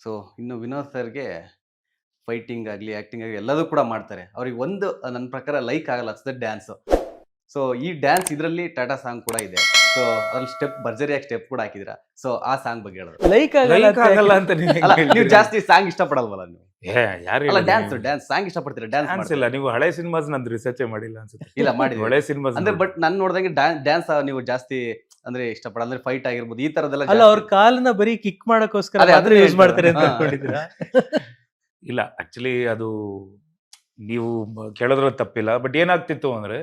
So ಇನ್ನು ವಿನೋದ್ ಸರ್ಗೆ fighting ಆಗಲಿ, ಆ್ಯಕ್ಟಿಂಗ್ ಆಗಲಿ ಎಲ್ಲದೂ ಕೂಡ ಮಾಡ್ತಾರೆ. ಅವ್ರಿಗೆ ಒಂದು ನನ್ನ ಪ್ರಕಾರ ಲೈಕ್ ಆಗಲ್ಲ ಅನ್ಸುತ್ತೆ ಡ್ಯಾನ್ಸು. ಸೊ ಈ ಡ್ಯಾನ್ಸ್ ಇದರಲ್ಲಿ ಟಾಟಾ ಸಾಂಗ್ ಕೂಡ ಇದೆ. ಸೊ ಅದ್ರಲ್ಲಿ ಸ್ಟೆಪ್ ಭರ್ಜರಿಯಾಗಿ ಸ್ಟೆಪ್ ಕೂಡ ಹಾಕಿದ್ದೀರಾ. ಸೊ ಆ ಸಾಂಗ್ ಬಗ್ಗೆ ಹೇಳೋದು. ಲೈಕ್ ಆಗಲ್ಲ ಲೈಕ್ ಅಂತ ಆಗಲ್ಲ ಯಾಕೆ? ಅಂತ ನೀವ್ ಹೆಂಗ್ ಅಲ್ಲ ನೀವು ಹೇಳ್ತೀರಿ? ಜಾಸ್ತಿ ಸಾಂಗ್ ಇಷ್ಟಪಡಲ್ವಲ್ಲ ನೀವು? ಯಾರು ಅಲ್ಲ ಹೇಳಿದ್ರು ಡ್ಯಾನ್ಸ್ ನೀವು? ಸಾಂಗ್ ಇಷ್ಟಪಡ್ತೀರಾ? ಡ್ಯಾನ್ಸ್ ಡ್ಯಾನ್ಸ್ ಇಲ್ಲ, ನೀವು ಹಳೆ ಸಿನಿಮಾಸ್ ನಂದು ರಿಸರ್ಚೇ ಮಾಡಿಲ್ಲ ಅನ್ಸುತ್ತೆ. ಇಲ್ಲ ಮಾಡಿದ್ದೀವಿ. ಹಳೆ ಸಿನಿಮಾಸ್ ಅಂದ್ರೆ ಬಟ್ ನಾನು ನೋಡಿದಂಗೆ ಡ್ಯಾನ್ಸ್ ನೀವು ಜಾಸ್ತಿ ಅಂದ್ರೆ ಇಷ್ಟಪಡಲ್ಲ. ಅಂದ್ರೆ ಫೈಟ್ ಆಗಿರ್ಬೋದು ಈ ತರದೆಲ್ಲ ಅಲ್ಲ, ಜಾಸ್ತಿ. ಅವ್ರ ಕಾಲನ್ನ ಬರೀ ಕಿಕ್ ಮಾಡಕ್ಕೋಸ್ಕರ ಅದೇ, ಮಾತ್ರ ಅದನ್ನೇ ಯೂಸ್ ಮಾಡ್ತಾರೆ ಅಂತ ಹಾ. ಅನ್ಕೊಂಡಿದ್ದೀರಾ? ಇಲ್ಲ, ಆಕ್ಚುಲಿ ಅದು ನೀವು ಕೇಳೋದ್ರ ತಪ್ಪಿಲ್ಲ. ಬಟ್ ಏನಾಗ್ತಿತ್ತು ಅಂದ್ರೆ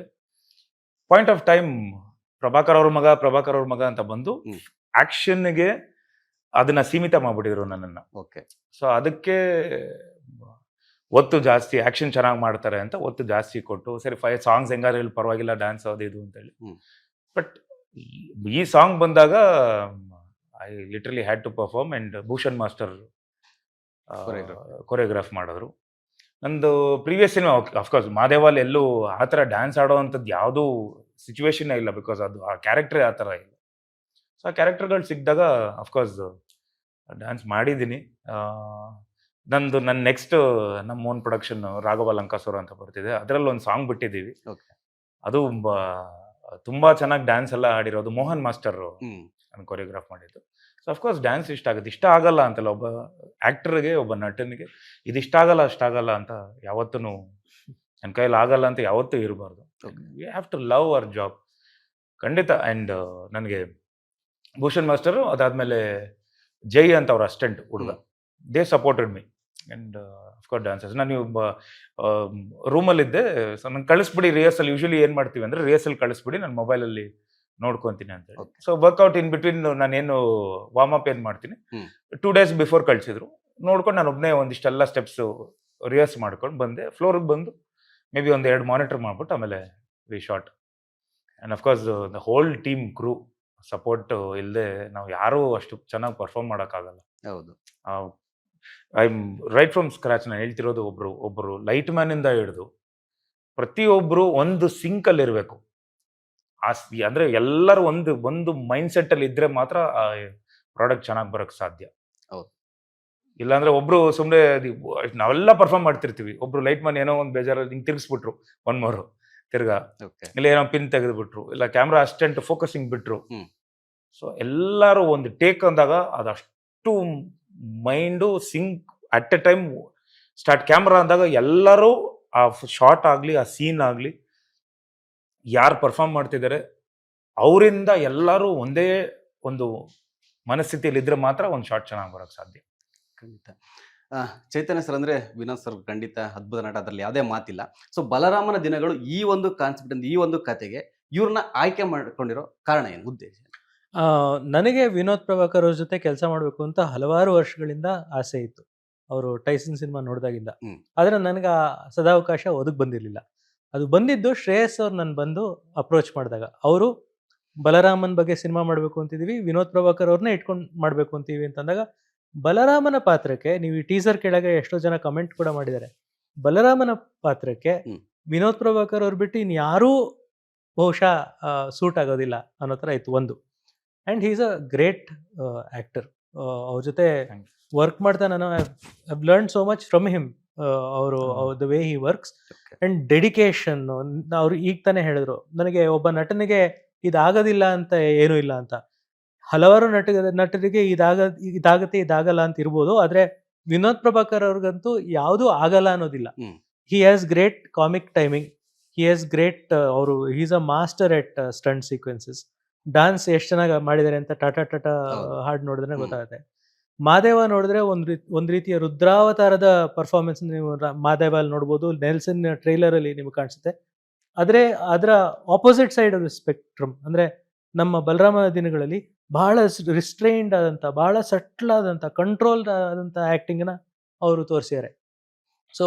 ಪಾಯಿಂಟ್ ಆಫ್ ಟೈಮ್ ಪ್ರಭಾಕರ್ ಅವ್ರ ಮಗ ಅಂತ ಬಂದು ಹ್ಮ್. ಆಕ್ಷನ್ಗೆ ಅದನ್ನ ಸೀಮಿತ ಮಾಡ್ಬಿಟ್ಟಿದ್ರು ನನ್ನನ್ನ. ಓಕೆ. ಸೊ ಅದಕ್ಕೆ ಒತ್ತು ಜಾಸ್ತಿ, ಆಕ್ಷನ್ ಚೆನ್ನಾಗಿ ಮಾಡ್ತಾರೆ ಅಂತ ಒತ್ತು ಜಾಸ್ತಿ ಕೊಟ್ಟು, ಸರಿ ಸಾಂಗ್ಸ್ ಹೆಂಗಾರು ಹೇಳಿ ಪರವಾಗಿಲ್ಲ, ಡ್ಯಾನ್ಸ್ ಅದು ಇದು ಅಂತ ಹೇಳಿ. ಹ್ಮ್. ಬಟ್ ಈ ಸಾಂಗ್ ಬಂದಾಗ I literally had to perform and Bhushan master choreograph ಮಾಡಿದ್ರು. ನಂದು ಪ್ರೀವಿಯಸ್ ಸಿನಿಮಾ ಅಫ್ಕೋರ್ಸ್ ಮಾದೇವಲ್ ಎಲ್ಲೂ ಆ ಥರ ಡ್ಯಾನ್ಸ್ ಆಡೋ ಅಂಥದ್ದು ಯಾವುದೂ ಸಿಚುವೇಶನ್ ಇಲ್ಲ, ಬಿಕಾಸ್ ಅದು ಆ ಕ್ಯಾರೆಕ್ಟ್ರೇ ಆ ಥರ ಇಲ್ಲ. ಸೊ ಆ ಕ್ಯಾರೆಕ್ಟರ್ಗಳು ಸಿಕ್ಕಿದಾಗ ಅಫ್ಕೋರ್ಸ್ ಡ್ಯಾನ್ಸ್ ಮಾಡಿದ್ದೀನಿ. ನನ್ನ ನೆಕ್ಸ್ಟ್ ನಮ್ಮ ಓನ್ ಪ್ರೊಡಕ್ಷನ್ ರಾಘವ ಲಂಕಾಸುರ ಅಂತ ಬರ್ತಿದೆ, ಅದರಲ್ಲಿ ಒಂದು ಸಾಂಗ್ ಬಿಟ್ಟಿದ್ದೀವಿ. ಓಕೆ. ಅದು ತುಂಬಾ ಚೆನ್ನಾಗಿ ಡ್ಯಾನ್ಸ್ ಎಲ್ಲ ಆಡಿರೋದು ಮೋಹನ್ ಮಾಸ್ಟರ್ ಹ್ಮ್. ನಾನು ಕೊರಿಯೋಗ್ರಾಫ್ ಮಾಡಿದ್ದು. ಸೊ ಅಫ್ಕೋರ್ಸ್ ಡ್ಯಾನ್ಸ್ ಇಷ್ಟ ಆಗುತ್ತೆ. ಇಷ್ಟ ಆಗಲ್ಲ ಅಂತಲ್ಲ, ಒಬ್ಬ ಆ್ಯಕ್ಟರ್ಗೆ, ಒಬ್ಬ ನಟನಿಗೆ ಇದು ಇಷ್ಟ ಆಗಲ್ಲ ಅಷ್ಟಾಗಲ್ಲ ಅಂತ ಯಾವತ್ತೂ ನನ್ನ ಕೈಯಲ್ಲಿ ಆಗಲ್ಲ ಅಂತ ಯಾವತ್ತೂ ಇರಬಾರ್ದು. We have to love our job ಖಂಡಿತ. ಆ್ಯಂಡ್ ನನಗೆ ಭೂಷಣ್ ಮಾಸ್ಟರು, ಅದಾದಮೇಲೆ ಜೈ ಅಂತ ಅವ್ರ ಅಸ್ಟೆಂಟ್ ಹುಡುಗ, they supported me and of course dances. ನಾನು ರೂಮಲ್ಲಿದ್ದೆ, ಸೊ ನಂಗೆ ಕಳಿಸ್ಬಿಡಿ ರಿಹರ್ಸಲ್. ಯೂಶಲಿ ಏನು ಮಾಡ್ತೀವಿ ಅಂದರೆ ರಿಹರ್ಸಲ್ ಕಳಿಸ್ಬಿಡಿ, ನಾನು ಮೊಬೈಲಲ್ಲಿ ನೋಡ್ಕೊತೀನಿ ಅಂತೇಳಿ. Okay. So workout in between ನಾನೇನು ವಾರ್ಮ್ ಅಪ್ ಏನು ಮಾಡ್ತೀನಿ, 2 days ಬಿಫೋರ್ ಕಳಿಸಿದ್ರು, ನೋಡ್ಕೊಂಡು ನಾನು ಒಬ್ಬನೇ ಒಂದಿಷ್ಟೆಲ್ಲ ಸ್ಟೆಪ್ಸು ರಿಹರ್ಸ್ ಮಾಡ್ಕೊಂಡು ಬಂದೆ. ಫ್ಲೋರಿಗೆ ಬಂದು ಮೇ ಬಿ 1-2 ಮಾನಿಟರ್ ಮಾಡ್ಬಿಟ್ಟು ಆಮೇಲೆ we shot. And of course the whole team crew support ಇಲ್ಲದೆ ನಾವು ಯಾರೂ ಅಷ್ಟು ಚೆನ್ನಾಗಿ ಪರ್ಫಾರ್ಮ್ ಮಾಡೋಕ್ಕಾಗಲ್ಲ. ಹೌದು. I am right from scratch. ನಾನು ಹೇಳ್ತಿರೋದು, ಒಬ್ಬರು ಲೈಟ್ ಮ್ಯಾನಿಂದ ಹಿಡಿದು ಪ್ರತಿಯೊಬ್ಬರು ಒಂದು ಸಿಂಕಲ್ಲಿ ಇರಬೇಕು. ಅಂದರೆ ಎಲ್ಲರೂ ಒಂದು ಮೈಂಡ್ ಸೆಟ್ಟಲ್ಲಿ ಇದ್ದರೆ ಮಾತ್ರ ಆ ಪ್ರಾಡಕ್ಟ್ ಚೆನ್ನಾಗಿ ಬರೋಕ್ಕೆ ಸಾಧ್ಯ. ಹೌದು. ಇಲ್ಲಾಂದರೆ ಒಬ್ಬರು ಸುಮ್ಮನೆ ನಾವೆಲ್ಲ ಪರ್ಫಾರ್ಮ್ ಮಾಡ್ತಿರ್ತೀವಿ, ಒಬ್ಬರು ಲೈಟ್ ಮ್ಯಾನ್ ಏನೋ ಒಂದು ಬೇಜಾರಲ್ಲಿ ಹಿಂಗೆ ತಿರ್ಗಿಸ್ಬಿಟ್ರು, 1 more ತಿರ್ಗಾ, ಓಕೆ. ಇಲ್ಲ ಏನೋ ಪಿನ್ ತೆಗೆದುಬಿಟ್ರು, ಇಲ್ಲ ಕ್ಯಾಮ್ರಾ ಅಸ್ಟೆಂಟ್ ಫೋಕಸಿಂಗ್ ಬಿಟ್ರು. ಹ್ಮ್. ಸೊ ಎಲ್ಲರೂ ಒಂದು ಟೇಕ್ ಅಂದಾಗ ಅದಷ್ಟು mind sync at a time start. Camera ಅಂದಾಗ ಎಲ್ಲರೂ ಆ ಶಾರ್ಟ್ ಆಗಲಿ, ಆ ಸೀನ್ ಆಗಲಿ, ಯಾರು ಪರ್ಫಾರ್ಮ್ ಮಾಡ್ತಿದ್ದಾರೆ ಅವರಿಂದ ಎಲ್ಲರೂ ಒಂದೇ ಒಂದು ಮನಸ್ಥಿತಿಯಲ್ಲಿ ಇದ್ರೆ ಮಾತ್ರ ಒಂದು ಶಾರ್ಟ್ ಚೆನ್ನಾಗಿ ಬರೋಕ್ಕೆ ಸಾಧ್ಯ. ಖಂಡಿತ. ಚೈತನ್ಯ ಸರ್ ಅಂದ್ರೆ ವಿನೋದ್ ಸರ್ ಖಂಡಿತ ಅದ್ಭುತ ನಟ, ಅದರಲ್ಲಿ ಯಾವುದೇ ಮಾತಿಲ್ಲ. ಸೊ ಬಲರಾಮನ ದಿನಗಳು ಈ ಒಂದು ಕಾನ್ಸೆಪ್ಟ್, ಈ ಒಂದು ಕತೆಗೆ ಇವ್ರನ್ನ ಆಯ್ಕೆ ಮಾಡ್ಕೊಂಡಿರೋ ಕಾರಣ ಏನು, ಉದ್ದೇಶ? ನನಗೆ ವಿನೋದ್ ಪ್ರಭಾಕರ್ ಅವ್ರ ಜೊತೆ ಕೆಲಸ ಮಾಡಬೇಕು ಅಂತ ಹಲವಾರು ವರ್ಷಗಳಿಂದ ಆಸೆ ಇತ್ತು, ಅವರು ಟೈಸನ್ ಸಿನಿಮಾ ನೋಡಿದಾಗಿಂದ. ಆದರೆ ನನಗೆ ಆ ಸದಾವಕಾಶ ಒದಗಿ ಬಂದಿರಲಿಲ್ಲ. ಅದು ಬಂದಿದ್ದು ಶ್ರೇಯಸ್ ಅವ್ರು ನನ್ನ ಬಂದು ಅಪ್ರೋಚ್ ಮಾಡಿದಾಗ, ಅವರು ಬಲರಾಮನ್ ಬಗ್ಗೆ ಸಿನಿಮಾ ಮಾಡಬೇಕು ಅಂತಿದ್ದೀವಿ, ವಿನೋದ್ ಪ್ರಭಾಕರ್ ಅವ್ರನ್ನೇ ಇಟ್ಕೊಂಡು ಮಾಡಬೇಕು ಅಂತೀವಿ ಅಂತಂದಾಗ, ಬಲರಾಮನ ಪಾತ್ರಕ್ಕೆ ನೀವು ಈ ಟೀಸರ್ ಕೆಳಗೆ ಎಷ್ಟೋ ಜನ ಕಮೆಂಟ್ ಕೂಡ ಮಾಡಿದ್ದಾರೆ, ಬಲರಾಮನ ಪಾತ್ರಕ್ಕೆ ವಿನೋದ್ ಪ್ರಭಾಕರ್ ಅವ್ರು ಬಿಟ್ಟು ಇನ್ಯಾರೂ ಬಹುಶಃ ಸೂಟ್ ಆಗೋದಿಲ್ಲ ಅನ್ನೋ ಥರ ಇತ್ತು ಒಂದು. And he is a great actor. ಅವ್ರ ಜೊತೆ ವರ್ಕ್ ಮಾಡ್ತಾ ನಾನು I learn so much from him. ಅವರು the way he works and dedication. ಅವರು ಈಗ ತಾನೇ ಹೇಳಿದ್ರು, ನನಗೆ ಒಬ್ಬ ನಟನಿಗೆ ಇದಾಗೋದಿಲ್ಲ ಅಂತ ಏನೂ ಇಲ್ಲ ಅಂತ. ಹಲವಾರು ನಟರಿಗೆ ಇದಾಗಲ್ಲ ಅಂತ ಇರ್ಬೋದು, ಆದರೆ ವಿನೋದ್ ಪ್ರಭಾಕರ್ ಅವ್ರಿಗಂತೂ ಯಾವುದೂ ಆಗಲ್ಲ ಅನ್ನೋದಿಲ್ಲ. He has great comic timing, he has great, ಅವರು he is a master at stunt sequences. Dance ಎಷ್ಟು ಚೆನ್ನಾಗಿ ಮಾಡಿದ್ದಾರೆ ಅಂತ ಟಾಟಾ ಹಾಡು ನೋಡಿದ್ರೆ ಗೊತ್ತಾಗುತ್ತೆ. ಮಾದೇವ ನೋಡಿದ್ರೆ ಒಂದು ರೀತಿಯ ರುದ್ರಾವತಾರದ ಪರ್ಫಾರ್ಮೆನ್ಸ್ ನೀವು ಮಾದೇವಲ್ಲಿ ನೋಡ್ಬೋದು, ನೆಲ್ಸನ್ ಟ್ರೈಲರಲ್ಲಿ ನಿಮ್ಗೆ ಕಾಣಿಸುತ್ತೆ. ಆದರೆ ಅದರ opposite side of the spectrum ಅಂದರೆ ನಮ್ಮ ಬಲರಾಮನ ದಿನಗಳಲ್ಲಿ ಬಹಳ ರಿಸ್ಟ್ರೈನ್ಡ್ ಆದಂಥ, ಬಹಳ ಸಟ್ಲ್ ಆದಂಥ, ಕಂಟ್ರೋಲ್ಡ್ ಆದಂಥ ಆ್ಯಕ್ಟಿಂಗನ್ನ ಅವರು ತೋರಿಸಿದ್ದಾರೆ. ಸೊ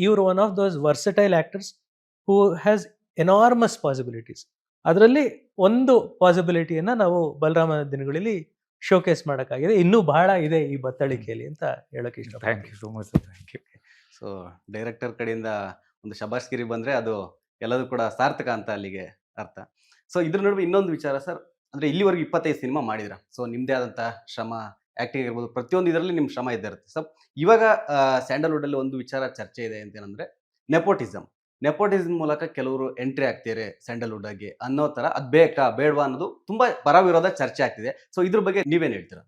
ಇವರು one of those versatile actors who has enormous possibilities. ಅದರಲ್ಲಿ ಒಂದು ಪಾಸಿಬಿಲಿಟಿಯನ್ನು ನಾವು ಬಲರಾಮನ ದಿನಗಳಲ್ಲಿ ಶೋಕೇಸ್ ಮಾಡೋಕ್ಕಾಗಿದೆ. ಇನ್ನೂ ಬಹಳ ಇದೆ ಈ ಬತ್ತಳಿಕೆಯಲ್ಲಿ ಅಂತ ಹೇಳೋಕೆ ಇಷ್ಟ. Thank you so much sir, thank you. So director ಕಡೆಯಿಂದ ಒಂದು ಶಬಾಷ್ಗಿರಿ ಬಂದರೆ ಅದು ಎಲ್ಲದೂ ಕೂಡ ಸಾರ್ಥಕ ಅಂತ ಅಲ್ಲಿಗೆ ಅರ್ಥ. ಸೊ ಇದ್ರ ನಡುವೆ ಇನ್ನೊಂದು ವಿಚಾರ ಸರ್, ಅಂದರೆ ಇಲ್ಲಿವರೆಗೂ 25 ಸಿನಿಮಾ ಮಾಡಿದ್ರ. ಸೊ ನಿಮ್ಮದೇ ಆದಂಥ ಶ್ರಮ ಆಕ್ಟಿಂಗ್ ಆಗಿರ್ಬೋದು, ಪ್ರತಿಯೊಂದು ಇದರಲ್ಲಿ ನಿಮ್ಮ ಶ್ರಮ ಇದ್ದೇ ಇರುತ್ತೆ. ಸೊ ಇವಾಗ ಸ್ಯಾಂಡಲ್ವುಡ್ ಅಲ್ಲಿ ಒಂದು ವಿಚಾರ ಚರ್ಚೆ ಇದೆ ಅಂತ ಏನಂದ್ರೆ ನೆಪೋಟಿಸಮ್. ನೆಪೋಟಿಸಮ್ ಮೂಲಕ ಕೆಲವರು ಎಂಟ್ರಿ ಆಗ್ತಾರೆ ಸ್ಯಾಂಡಲ್ವುಡ್ ಆಗಿ ಅನ್ನೋ ತರ, ಅದ್ ಬೇಕಾ ಬೇಡವಾ ಅನ್ನೋದು ತುಂಬಾ ಪರ ವಿರೋಧ ಚರ್ಚೆ ಆಗ್ತಿದೆ. ಸೊ ಇದ್ರ ಬಗ್ಗೆ ನೀವೇನ್ ಹೇಳ್ತೀರಾ?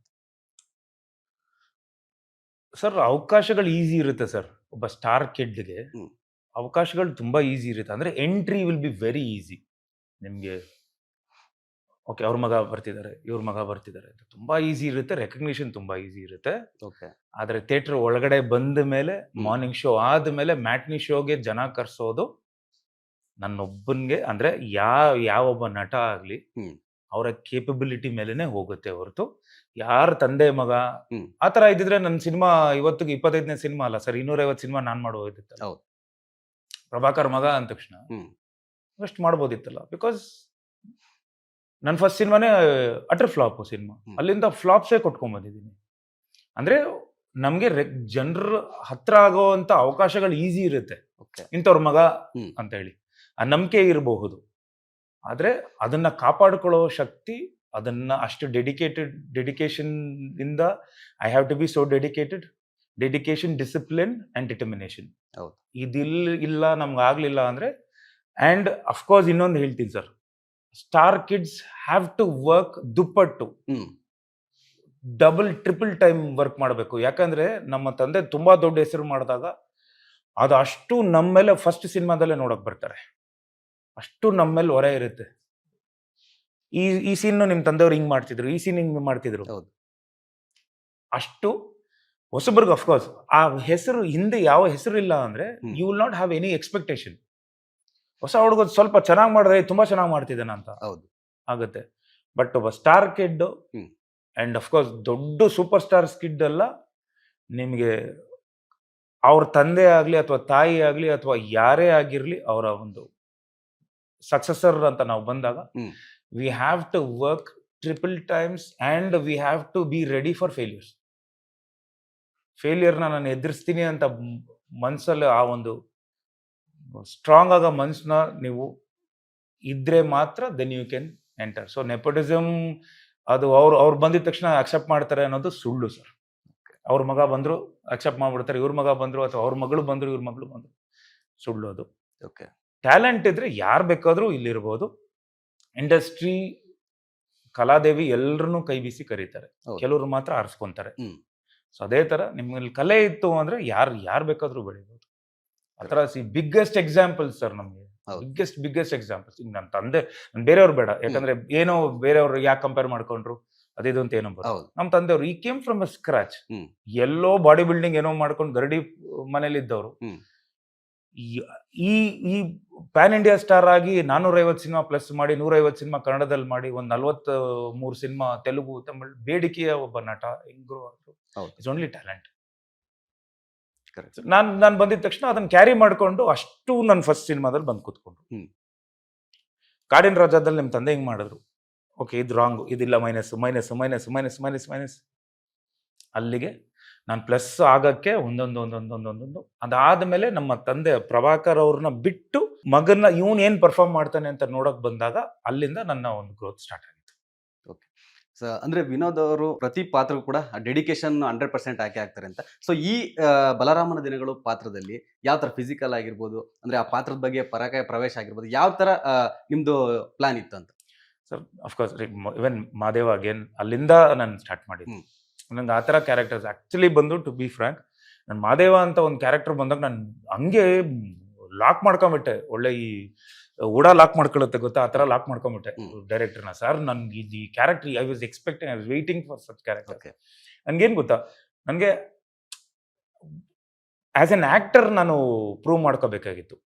ಸರ್ ಅವಕಾಶಗಳು ಈಸಿ ಇರುತ್ತೆ ಸರ್. ಒಬ್ಬ ಸ್ಟಾರ್ ಕಿಡ್ಗೆ ಹ್ಮ್. ಅವಕಾಶಗಳು ತುಂಬಾ ಈಸಿ ಇರುತ್ತೆ. ಅಂದ್ರೆ entry will be very easy ನಿಮ್ಗೆ. ಓಕೆ, ಅವ್ರ ಮಗ ಬರ್ತಿದ್ದಾರೆ, ಇವ್ರ ಮಗ ಬರ್ತಿದ್ದಾರೆ ಅಂತ ತುಂಬಾ ಈಸಿ ಇರುತ್ತೆ. ರೆಕಗ್ನಿಷನ್ ತುಂಬಾ ಈಸಿ ಇರುತ್ತೆ. ಓಕೆ. ಆದ್ರೆ ಥಿಯೇಟರ್ ಒಳಗಡೆ ಬಂದ ಮೇಲೆ, ಮಾರ್ನಿಂಗ್ ಶೋ ಆದ್ಮೇಲೆ ಮ್ಯಾಟ್ನಿ ಶೋಗೆ ಜನ ಕರ್ಸೋದು ನನ್ನೊಬ್ಬನ್ಗೆ, ಅಂದ್ರೆ ಯಾವೊಬ್ಬ ನಟ ಆಗ್ಲಿ ಹ್ಮ್. ಅವರ ಕೇಪಬಿಲಿಟಿ ಮೇಲೆನೆ ಹೋಗುತ್ತೆ ಹೊರತು ಯಾರ ತಂದೆ ಮಗ ಹ್ಮ್. ಆ ತರ ಇದ್ದಿದ್ರೆ ನನ್ನ ಸಿನಿಮಾ ಇವತ್ತಿಗೆ 25ನೇ ಸಿನಿಮಾ ಅಲ್ಲ ಸರ್, 250 ಸಿನಿಮಾ ನಾನ್ ಮಾಡ್ಬೋದಿತ್ತಲ್ಲ. ಹೌದು. ಪ್ರಭಾಕರ್ ಮಗ ಅಂದ ತಕ್ಷಣ ಹ್ಮ್. ಅಷ್ಟು ಮಾಡ್ಬೋದಿತ್ತಲ್ಲ. ಬಿಕಾಸ್ ನನ್ನ ಫಸ್ಟ್ ಸಿನಿಮಾನೇ ಅಟರ್ ಫ್ಲಾಪ್ ಸಿನಿಮಾ. ಅಲ್ಲಿಂದ ಫ್ಲಾಪ್ಸೇ ಕೊಟ್ಕೊಂಡ್ ಬಂದಿದ್ದೀನಿ. ಅಂದ್ರೆ ನಮ್ಗೆ ಜನರ ಹತ್ರ ಆಗೋವಂತ ಅವಕಾಶಗಳು ಈಸಿ ಇರುತ್ತೆ. ಓಕೆ. ಇಂಥವ್ರ ಮಗ ಹ್ಮ್. ಅಂತ ಹೇಳಿ ಆ ನಂಬಿಕೆ ಇರಬಹುದು. ಆದ್ರೆ ಅದನ್ನ ಕಾಪಾಡ್ಕೊಳ್ಳೋ ಶಕ್ತಿ, ಅದನ್ನ ಅಷ್ಟು ಡೆಡಿಕೇಶನ್ ಇಂದ I have to be so dedication, discipline and determination. ಹೌದು. ಇಲ್ಲ ನಮ್ಗೆ ಆಗ್ಲಿಲ್ಲ ಅಂದ್ರೆ, ಅಂಡ್ ಅಫ್ಕೋರ್ಸ್ ಇನ್ನೊಂದು ಹೇಳ್ತೀನಿ sir, star kids have to work ದುಪ್ಪಟ್ಟು, hmm. Double triple time work ಮಾಡಬೇಕು. ಯಾಕಂದ್ರೆ ನಮ್ಮ ತಂದೆ ತುಂಬಾ ದೊಡ್ಡ ಹೆಸರು ಮಾಡಿದಾಗ ಅದು ಅಷ್ಟು ನಮ್ಮ ಮೇಲೆ ಫಸ್ಟ್ ಸಿನಿಮಾದಲ್ಲೇ ನೋಡಕ್ ಬರ್ತಾರೆ. ಅಷ್ಟು ನಮ್ಮ ಮೇಲೆ ಹೊರೆ ಇರುತ್ತೆ. ಈ ಸೀನ್ ನಿಮ್ ತಂದೆಯವ್ರು ಹಿಂಗ್ ಮಾಡ್ತಿದ್ರು, ಈ ಸೀನ್ ಹಿಂಗ್ ಮಾಡ್ತಿದ್ರು. ಹೌದು. ಅಷ್ಟು ಹೊಸಬರ್ಗ್ ಅಫ್ಕೋರ್ಸ್ ಆ ಹೆಸರು ಹಿಂದೆ ಯಾವ ಹೆಸರು ಇಲ್ಲ ಅಂದ್ರೆ you will not have any expectation. ಹೊಸ ಹುಡುಗ ಸ್ವಲ್ಪ ಚೆನ್ನಾಗಿ ಮಾಡಿದ್ರೆ ತುಂಬಾ ಚೆನ್ನಾಗಿ ಮಾಡ್ತಿದ್ದಾನ ಅಂತ ಹೌದು ಆಗುತ್ತೆ. ಬಟ್ ಒಬ್ಬ star kid hmm. And of course ದೊಡ್ಡ ಸೂಪರ್ ಸ್ಟಾರ್ ಕಿಡ್ ಎಲ್ಲ ನಿಮಗೆ ಅವ್ರ ತಂದೆ ಆಗ್ಲಿ ಅಥವಾ ತಾಯಿ ಆಗ್ಲಿ ಅಥವಾ ಯಾರೇ ಆಗಿರ್ಲಿ, ಅವರ ಒಂದು ಸಕ್ಸಸರ್ ಅಂತ ನಾವು ಬಂದಾಗ we have to work triple times and we have to be ready for failures. ಫೇಲ್ಯೂರ್ನ ನಾನು ಎದುರಿಸ್ತೀನಿ ಅಂತ ಮನ್ಸಲ್ಲಿ ಆ ಒಂದು ಸ್ಟ್ರಾಂಗ್ ಆಗ ಮನ್ಸನ್ನ ನೀವು ಇದ್ರೆ ಮಾತ್ರ then you can enter. So nepotism ಅದು ಅವ್ರು ಬಂದಿದ ತಕ್ಷಣ ಅಕ್ಸೆಪ್ಟ್ ಮಾಡ್ತಾರೆ ಅನ್ನೋದು ಸುಳ್ಳು ಸರ್. ಅವ್ರ ಮಗ ಬಂದ್ರು ಅಕ್ಸೆಪ್ಟ್ ಮಾಡ್ಬಿಡ್ತಾರೆ, ಇವ್ರ ಮಗ ಬಂದ್ರು ಅಥವಾ ಅವ್ರ ಮಗಳು ಬಂದ್ರು ಇವ್ರ ಮಗಳು ಬಂದ್ರು, ಸುಳ್ಳು ಅದು. ಓಕೆ. ಟ್ಯಾಲೆಂಟ್ ಇದ್ರೆ ಯಾರು ಬೇಕಾದ್ರೂ ಇಲ್ಲಿರ್ಬೋದು. ಇಂಡಸ್ಟ್ರಿ, ಕಲಾದೇವಿ ಎಲ್ರನ್ನೂ ಕೈ ಬೀಸಿ ಕರೀತಾರೆ, ಕೆಲವರು ಮಾತ್ರ ಆರಿಸ್ಕೊಂತಾರೆ. ಸೊ ಅದೇ ತರ ನಿಮ್ಮಲ್ಲಿ ಕಲೆ ಇತ್ತು ಅಂದ್ರೆ ಯಾರು ಬೇಕಾದ್ರೂ ಬೆಳಿಬೋದು. ಆತರ ಬಿಗ್ಗೆಸ್ಟ್ ಎಕ್ಸಾಂಪಲ್ ಸರ್ ನಮ್ಗೆ, ಬಿಗ್ಗೆಸ್ಟ್ ಎಕ್ಸಾಂಪಲ್ಸ್. ಈಗ ನನ್ನ ತಂದೆ, ಬೇರೆಯವ್ರು ಬೇಡ, ಯಾಕಂದ್ರೆ ಏನೋ ಬೇರೆಯವ್ರು ಯಾಕೆ ಕಂಪೇರ್ ಮಾಡ್ಕೊಂಡ್ರು ಅದಿದು ಅಂತ ಏನೋ ಬರೋದು. ನಮ್ಮ ತಂದೆಯವರು ಈ came from a scratch. Yellow body building ಏನೋ ಮಾಡ್ಕೊಂಡು ಗರಡಿ ಮನೇಲಿ ಇದ್ದವರು ಈ ಪ್ಯಾನ್ ಇಂಡಿಯಾ ಸ್ಟಾರ್ ಆಗಿ 450 ಸಿನಿಮಾ ಪ್ಲಸ್ ಮಾಡಿ 150 ಸಿನಿಮಾ ಕನ್ನಡದಲ್ಲಿ ಮಾಡಿ ಒಂದು 43 ಸಿನಿಮಾ ತೆಲುಗು, ತಮಿಳ್, ಬೇಡಿಕೆಯ ಒಬ್ಬ ನಟ ಹೆಂಗ್ರು ಆದ್ರು. It's only talent. ನಾನು ಬಂದಿದ ತಕ್ಷಣ ಅದನ್ನ ಕ್ಯಾರಿ ಮಾಡ್ಕೊಂಡು ಅಷ್ಟು ನನ್ನ ಫಸ್ಟ್ ಸಿನಿಮಾದಲ್ಲಿ ಬಂದು ಕೂತ್ಕೊಂಡು ಕಾಡಿನ ರಾಜ್ಯದಲ್ಲಿ ನಿಮ್ಮ ತಂದೆ ಹಿಂಗ್ ಮಾಡಿದ್ರು, ಓಕೆ ಇದು ರಾಂಗ್, ಇದಿಲ್ಲ, minus minus minus minus minus minus, ಅಲ್ಲಿಗೆ ನಾನು ಪ್ಲಸ್ ಆಗಕ್ಕೆ ಒಂದೊಂದು. ಅದಾದ್ಮೇಲೆ ನಮ್ಮ ತಂದೆ ಪ್ರಭಾಕರ್ ಅವ್ರನ್ನ ಬಿಟ್ಟು ಮಗನ್ನ ಇವನ್ ಏನ್ ಪರ್ಫಾರ್ಮ್ ಮಾಡ್ತಾನೆ ಅಂತ ನೋಡಕ್ ಬಂದಾಗ ಅಲ್ಲಿಂದ ನನ್ನ ಒಂದು ಗ್ರೋತ್ ಸ್ಟಾರ್ಟ್ ಆಗಿತ್ತು. ಓಕೆ. ಸೊ ಅಂದ್ರೆ ವಿನೋದ್ ಅವರು ಪ್ರತಿ ಪಾತ್ರಕ್ಕೂ ಕೂಡ ಡೆಡಿಕೇಶನ್ 100% ಹಾಕಿ ಆಗ್ತಾರೆ ಅಂತ. ಸೊ ಈ ಬಲರಾಮನ ದಿನಗಳು ಪಾತ್ರದಲ್ಲಿ ಯಾವ ತರ ಫಿಸಿಕಲ್ ಆಗಿರ್ಬೋದು, ಅಂದ್ರೆ ಆ ಪಾತ್ರದ ಬಗ್ಗೆ ಪರಕಾಯ ಪ್ರವೇಶ ಆಗಿರ್ಬೋದು, ಯಾವ ತರ ನಿಮ್ದು ಪ್ಲಾನ್ ಇತ್ತು ಅಂತ? ಸರ್ ಅಫ್ಕೋರ್ಸ್ ಇವನ್ ಮಾದೇವ ಅಗೇನ್ ಅಲ್ಲಿಂದ ನಾನು ಸ್ಟಾರ್ಟ್ ಮಾಡಿದ್ದು. ನಂಗೆ ಆ ಥರ ಕ್ಯಾರೆಕ್ಟರ್ಸ್ ಆ್ಯಕ್ಚುಲಿ ಬಂದು ಟು ಬಿ ಫ್ರ್ಯಾಂಕ್, ನಾನು ಮಾದೇವ ಅಂತ ಒಂದು ಕ್ಯಾರೆಕ್ಟರ್ ಬಂದಾಗ ನಾನು ಹಂಗೆ ಲಾಕ್ ಮಾಡ್ಕೊಂಬಿಟ್ಟೆ. ಒಳ್ಳೆ ಈ ಓಡಾ ಲಾಕ್ ಮಾಡ್ಕೊಳ್ಳುತ್ತೆ ಗೊತ್ತಾ, ಆ ಥರ ಲಾಕ್ ಮಾಡ್ಕೊಂಬಿಟ್ಟೆ ಡೈರೆಕ್ಟರ್ನ. ಸರ್ ನನ್ಗೆ ಈ character I was expecting, I was waiting for such character. ನನ್ಗೇನು ಗೊತ್ತಾ, ನನಗೆ ಆ್ಯಸ್ ಎನ್ ಆ್ಯಕ್ಟರ್ ನಾನು ಪ್ರೂವ್ ಮಾಡ್ಕೋಬೇಕಾಗಿತ್ತು.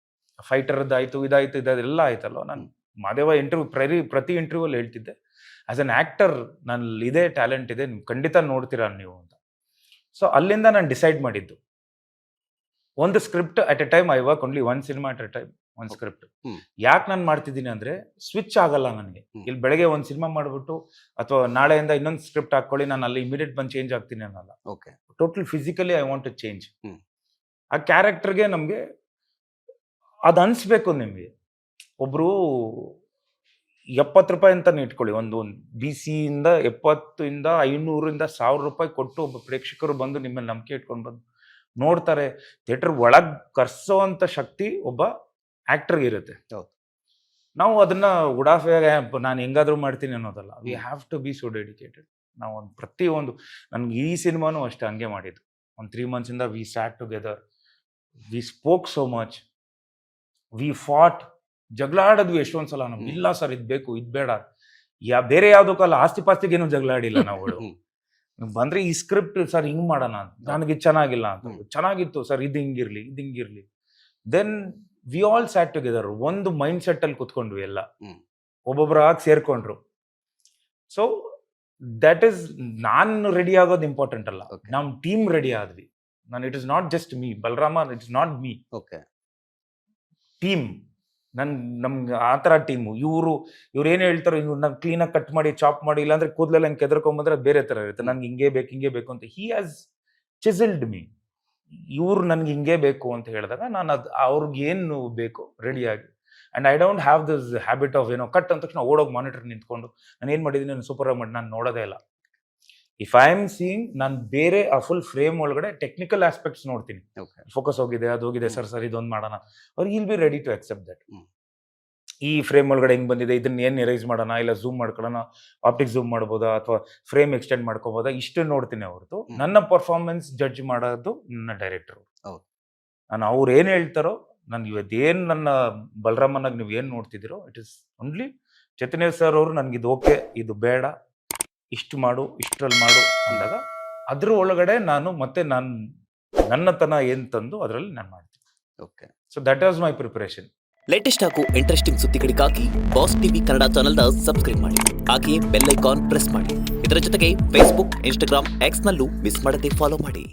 ಫೈಟರ್ದಾಯ್ತು, ಇದಾಯ್ತು, ಇದೆಲ್ಲ ಆಯ್ತಲ್ಲ. ನಾನು ಮಾದೇವ ಪ್ರತಿ ಇಂಟರ್ವ್ಯೂಲ್ಲಿ ಹೇಳ್ತಿದ್ದೆ, ಆಸ್ ಅನ್ ಆ್ಯಕ್ಟರ್ ನನ್ನಲ್ಲಿ ಇದೇ ಟ್ಯಾಲೆಂಟ್ ಇದೆ, ನೀವು ಖಂಡಿತ ನೋಡ್ತೀರಾ ನೀವು ಅಂತ. ಸೊ ಅಲ್ಲಿಂದ ನಾನು ಡಿಸೈಡ್ ಮಾಡಿದ್ದು, ಒಂದು script at a time, I work only one cinema at a time, ಒಂದು ಸ್ಕ್ರಿಪ್ಟ್. ಯಾಕೆ ನಾನು ಮಾಡ್ತಿದ್ದೀನಿ ಅಂದ್ರೆ ಸ್ವಿಚ್ ಆಗಲ್ಲ ನನಗೆ. ಇಲ್ಲಿ ಬೆಳಗ್ಗೆ ಒಂದು ಸಿನಿಮಾ ಮಾಡ್ಬಿಟ್ಟು ಅಥವಾ ನಾಳೆಯಿಂದ ಇನ್ನೊಂದು ಸ್ಕ್ರಿಪ್ಟ್ ಹಾಕೊಳ್ಳಿ, ನಾನು ಅಲ್ಲಿ ಇಮಿಡಿಯೇಟ್ ಬಂದು ಚೇಂಜ್ ಆಗ್ತೀನಿ ಅನ್ನಲ್ಲ. Okay, total physically I want to change. ಆ ಕ್ಯಾರೆಕ್ಟರ್ಗೆ ನಮಗೆ ಅದು ಅನ್ಸ್ಬೇಕು. ನಿಮಗೆ ಒಬ್ರು ₹70 ಅಂತಾನೆ ಇಟ್ಕೊಳ್ಳಿ, ಒಂದು BCಯಿಂದ 70 500 ₹1000 ಕೊಟ್ಟು ಒಬ್ಬ ಪ್ರೇಕ್ಷಕರು ಬಂದು ನಿಮ್ಮಲ್ಲಿ ನಂಬಿಕೆ ಇಟ್ಕೊಂಡು ಬಂದು ನೋಡ್ತಾರೆ. ಥಿಯೇಟರ್ ಒಳಗ್ ಕರ್ಸೋಂಥ ಶಕ್ತಿ ಒಬ್ಬ ಆಕ್ಟರ್ಗೆ ಇರುತ್ತೆ. ಹೌದು. ನಾವು ಅದನ್ನ ಉಡಾಫೆಯಾಗಿ ನಾನು ಹೆಂಗಾದ್ರೂ ಮಾಡ್ತೀನಿ ಅನ್ನೋದಲ್ಲ. We have to be so dedicated. ನಾವು ಒಂದು ಪ್ರತಿಯೊಂದು, ನನ್ಗೆ ಈ ಸಿನಿಮಾನು ಅಷ್ಟೇ ಹಂಗೆ ಮಾಡಿದ್ದು. ಒಂದು 3 months ಇಂದ we sat together, we spoke so much, we fought, ಜಗಳ ಆಡಿದ್ವಿ ಎಷ್ಟೊಂದ್ ಸಲ. ನಮ್ಗೆ ಇಲ್ಲ ಸರ್ ಇದು ಬೇಕು ಇದು ಬೇಡ, ಬೇರೆ ಯಾವ್ದಕ್ಕಲ್ಲ, ಆಸ್ತಿ ಪಾಸ್ತಿಗೇನು ಜಗಳ ಆಡಿಲ್ಲ ನಾವುಗಳು. ಬಂದ್ರೆ ಈ ಸ್ಕ್ರಿಪ್ಟ್ ಸರ್ ಹಿಂಗ್ ಮಾಡೋಣ ಅಂತ, ನನಗೆ ಚೆನ್ನಾಗಿಲ್ಲ ಅಂತ, ಚೆನ್ನಾಗಿತ್ತು ಸರ್ ಇದು ಹಿಂಗಿರ್ಲಿ. Then we all sat together, ಒಂದು ಮೈಂಡ್ ಸೆಟ್ ಅಲ್ಲಿ ಕುತ್ಕೊಂಡ್ವಿ ಎಲ್ಲ, ಒಬ್ಬೊಬ್ಬರಾಗಿ ಸೇರ್ಕೊಂಡ್ರು. ಸೊ ದಟ್ ಈಸ್, ನಾನು ರೆಡಿ ಆಗೋದು ಇಂಪಾರ್ಟೆಂಟ್ ಅಲ್ಲ, ನಮ್ ಟೀಮ್ ರೆಡಿ ಆದ್ವಿ. It is not just me, Balarama, it is not me, team. ನಮ್ಗೆ ಆ ಥರ ಟೀಮು. ಇವ್ರು ಏನ್ ಹೇಳ್ತಾರೋ, ಇವ್ರು ನಾನು ಕ್ಲೀನಾಗಿ ಕಟ್ ಮಾಡಿ ಚಾಪ್ ಮಾಡಿ, ಇಲ್ಲಾಂದ್ರೆ ಕೂದಲೆಲ್ಲ ಹಂಗೆ ಕೆದರ್ಕೊಂಬಂದ್ರೆ ಅದು ಬೇರೆ ಥರ ಇರುತ್ತೆ. ನನ್ಗೆ ಹಿಂಗೆ ಬೇಕು ಅಂತ ಹಿ ಹ್ಯಾಸ್ ಚಿಸಲ್ಡ್ ಮೀ. ಇವ್ರು ನನ್ಗೆ ಹಿಂಗೆ ಬೇಕು ಅಂತ ಹೇಳಿದಾಗ ನಾನು ಅವ್ರಿಗೆ ಏನು ಬೇಕು ರೆಡಿಯಾಗಿ. And I don't have this habit off cut ಅಂದ ತಕ್ಷಣ ಓಡೋಗಿ ಮಾನಿಟರ್ ನಿಂತ್ಕೊಂಡು ನಾನು ಏನು ಮಾಡಿದ್ದೀನಿ, ನಾನು ಸೂಪರ್ ಮಾಡಿ ನಾನು ನೋಡೋದೇ ಇಲ್ಲ. ಇಫ್ ಐ ಆಮ್ ಸೀಯಿಂಗ್, ನಾನು ಬೇರೆ ಆ ಫುಲ್ ಫ್ರೇಮ್ ಒಳಗಡೆ ಟೆಕ್ನಿಕಲ್ ಆಸ್ಪೆಕ್ಟ್ಸ್ ನೋಡ್ತೀನಿ. ಫೋಕಸ್ ಹೋಗಿದೆ, ಅದು ಹೋಗಿದೆ, ಸರ್ ಇದೊಂದು ಮಾಡೋಣ, ಅವ್ರಿಗೆ will be ready to accept that. ಈ ಫ್ರೇಮ್ ಒಳಗಡೆ ಹೆಂಗ್ ಬಂದಿದೆ, ಇದನ್ನ ಏನು ಎರೇಸ್ ಮಾಡೋಣ, ಇಲ್ಲ ಝೂಮ್ ಮಾಡ್ಕೊಳ್ಳೋಣ, ಆಪ್ಟಿಕ್ ಝೂಮ್ ಮಾಡ್ಬೋದಾ, ಅಥವಾ ಫ್ರೇಮ್ ಎಕ್ಸ್ಟೆಂಡ್ ಮಾಡ್ಕೋಬೋದಾ, ಇಷ್ಟು ನೋಡ್ತೀನಿ ಹೊರತು ನನ್ನ ಪರ್ಫಾರ್ಮೆನ್ಸ್ ಜಡ್ಜ್ ಮಾಡೋದು ನನ್ನ ಡೈರೆಕ್ಟರ್. ನಾನು ಅವ್ರು ಏನು ಹೇಳ್ತಾರೋ, ನಾನು ಇವತ್ತೇನು ನನ್ನ ಬಲರಾಮನಾಗ ನೀವು ಏನು ನೋಡ್ತಿದ್ದೀರೋ, it is only Chaitanya sir ಅವರು ನನಗೆ ಇದು ಓಕೆ, ಇದು ಬೇಡ, ಇಷ್ಟು ಮಾಡು, ಇಷ್ಟರಲ್ಲಿ ಮಾಡು ಅಂದಾಗ ಅದ್ರ ಒಳಗಡೆ ನಾನು ನನ್ನತನ ಏನು ತಂದು ಅದರಲ್ಲಿ ನಾನು ಮಾಡ್ತೀನಿ. Okay, so that was my preparation. Latest ಹಾಗೂ ಇಂಟ್ರೆಸ್ಟಿಂಗ್ ಸುದ್ದಿಗಳಿಗಾಗಿ ಬಾಸ್ ಟಿವಿ ಕನ್ನಡ ಚಾನೆಲ್ನ ಸಬ್ಸ್ಕ್ರೈಬ್ ಮಾಡಿ. ಹಾಗೆಯೇ ಬೆಲ್ ಐಕಾನ್ ಪ್ರೆಸ್ ಮಾಡಿ. ಇದರ ಜೊತೆಗೆ ಫೇಸ್ಬುಕ್, ಇನ್ಸ್ಟಾಗ್ರಾಮ್, ಎಕ್ಸ್ನಲ್ಲೂ ಮಿಸ್ ಮಾಡದೆ ಫಾಲೋ ಮಾಡಿ.